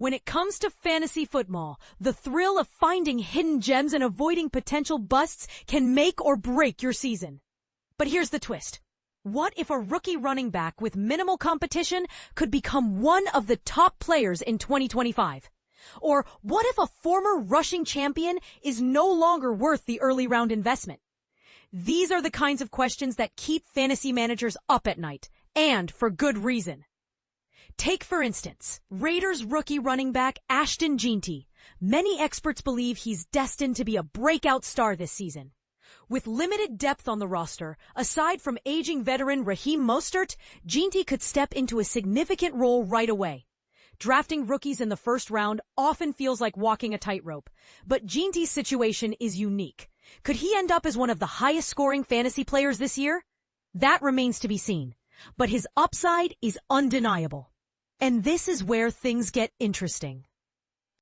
When it comes to fantasy football, the thrill of finding hidden gems and avoiding potential busts can make or break your season. But here's the twist. What if a rookie running back with minimal competition could become one of the top players in 2025? Or what if a former rushing champion is no longer worth the early round investment? These are the kinds of questions that keep fantasy managers up at night, and for good reason. Take, for instance, Raiders rookie running back Ashton Jeanty. Many experts believe he's destined to be a breakout star this season. With limited depth on the roster, aside from aging veteran Raheem Mostert, Jeanty could step into a significant role right away. Drafting rookies in the first round often feels like walking a tightrope, but Jeanty's situation is unique. Could he end up as one of the highest-scoring fantasy players this year? That remains to be seen, but his upside is undeniable. And this is where things get interesting.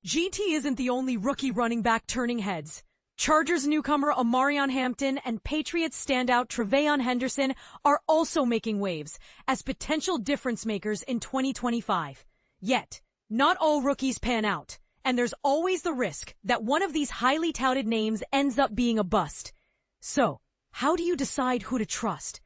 Jeanty isn't the only rookie running back turning heads. Chargers newcomer Omarion Hampton and Patriots standout Tre'Veyon Henderson are also making waves as potential difference makers in 2025. Yet, not all rookies pan out, and there's always the risk that one of these highly touted names ends up being a bust. So, how do you decide who to trust?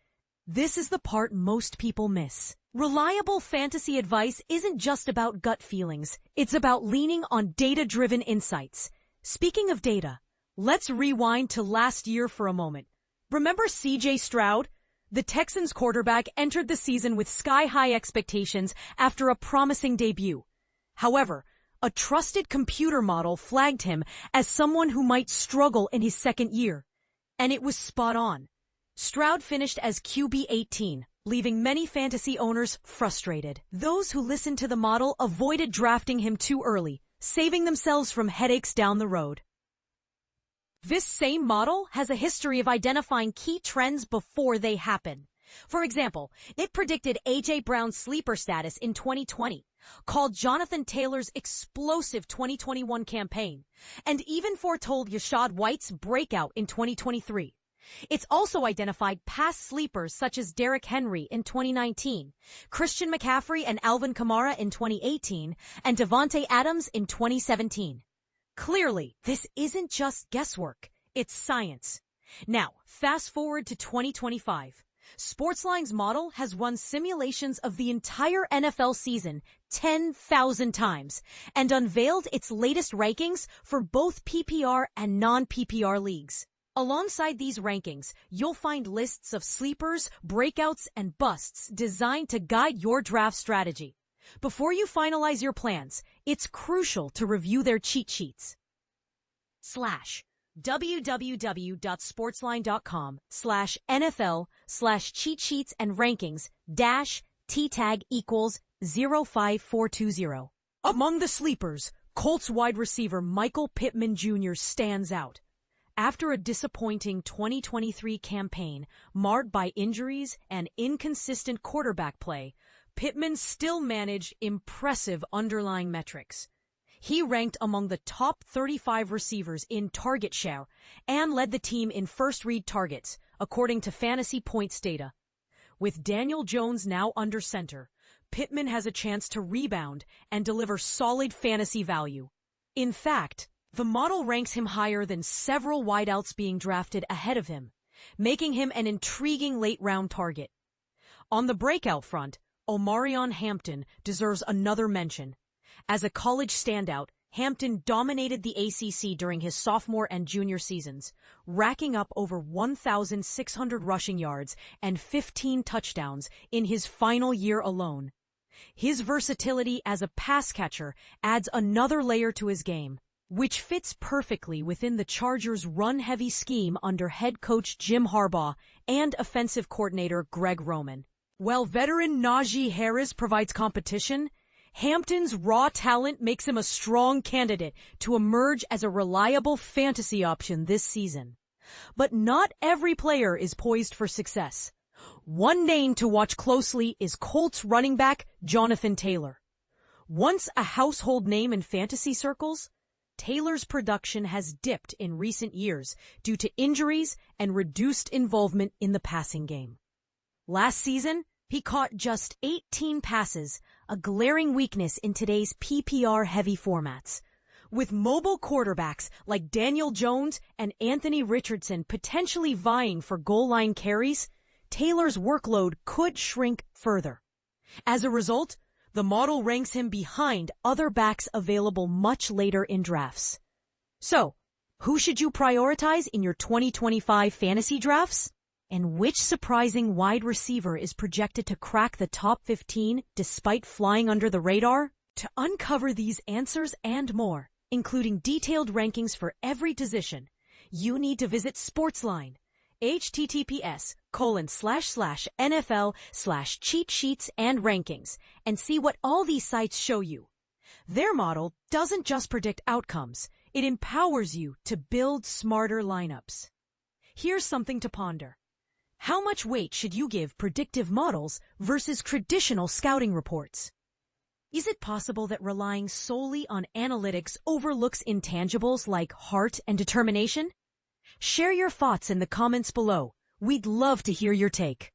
This is the part most people miss. Reliable fantasy advice isn't just about gut feelings. It's about leaning on data-driven insights. Speaking of data, let's rewind to last year for a moment. Remember C.J. Stroud? The Texans quarterback entered the season with sky-high expectations after a promising debut. However, a trusted computer model flagged him as someone who might struggle in his second year. And it was spot on. Stroud finished as QB 18, leaving many fantasy owners frustrated. Those who listened to the model avoided drafting him too early, saving themselves from headaches down the road. This same model has a history of identifying key trends before they happen. For example, it predicted A.J. Brown's sleeper status in 2020, called Jonathan Taylor's explosive 2021 campaign, and even foretold Rachaad White's breakout in 2023. It's also identified past sleepers such as Derrick Henry in 2019, Christian McCaffrey and Alvin Kamara in 2018, and Devontae Adams in 2017. Clearly, this isn't just guesswork, it's science. Now, fast forward to 2025. SportsLine's model has run simulations of the entire NFL season 10,000 times and unveiled its latest rankings for both PPR and non-PPR leagues. Alongside these rankings, you'll find lists of sleepers, breakouts, and busts designed to guide your draft strategy. Before you finalize your plans, it's crucial to review their cheat sheets. www.sportsline.com/NFL/cheat sheets and rankings -T-tag equals 05420. Among the sleepers, Colts wide receiver Michael Pittman Jr. stands out. After a disappointing 2023 campaign marred by injuries and inconsistent quarterback play, Pittman still managed impressive underlying metrics. He ranked among the top 35 receivers in target share and led the team in first read targets, according to fantasy points data. With Daniel Jones now under center, Pittman has a chance to rebound and deliver solid fantasy value. In fact, the model ranks him higher than several wideouts being drafted ahead of him, making him an intriguing late-round target. On the breakout front, Omarion Hampton deserves another mention. As a college standout, Hampton dominated the ACC during his sophomore and junior seasons, racking up over 1,600 rushing yards and 15 touchdowns in his final year alone. His versatility as a pass catcher adds another layer to his game, which fits perfectly within the Chargers' run-heavy scheme under head coach Jim Harbaugh and offensive coordinator Greg Roman. While veteran Najee Harris provides competition, Hampton's raw talent makes him a strong candidate to emerge as a reliable fantasy option this season. But not every player is poised for success. One name to watch closely is Colts running back Jonathan Taylor. Once a household name in fantasy circles, Taylor's production has dipped in recent years due to injuries and reduced involvement in the passing game. Last season, he caught just 18 passes, a glaring weakness in today's PPR-heavy formats. With mobile quarterbacks like Daniel Jones and Anthony Richardson potentially vying for goal line carries, Taylor's workload could shrink further. As a result, the model ranks him behind other backs available much later in drafts. So, who should you prioritize in your 2025 fantasy drafts? And which surprising wide receiver is projected to crack the top 15 despite flying under the radar? To uncover these answers and more, including detailed rankings for every position, you need to visit SportsLine, https://NFL/cheat sheets and rankings, and see what all these sites show you. Their model doesn't just predict outcomes, it empowers you to build smarter lineups. Here's something to ponder. How much weight should you give predictive models versus traditional scouting reports? Is it possible that relying solely on analytics overlooks intangibles like heart and determination? Share your thoughts in the comments below. We'd love to hear your take.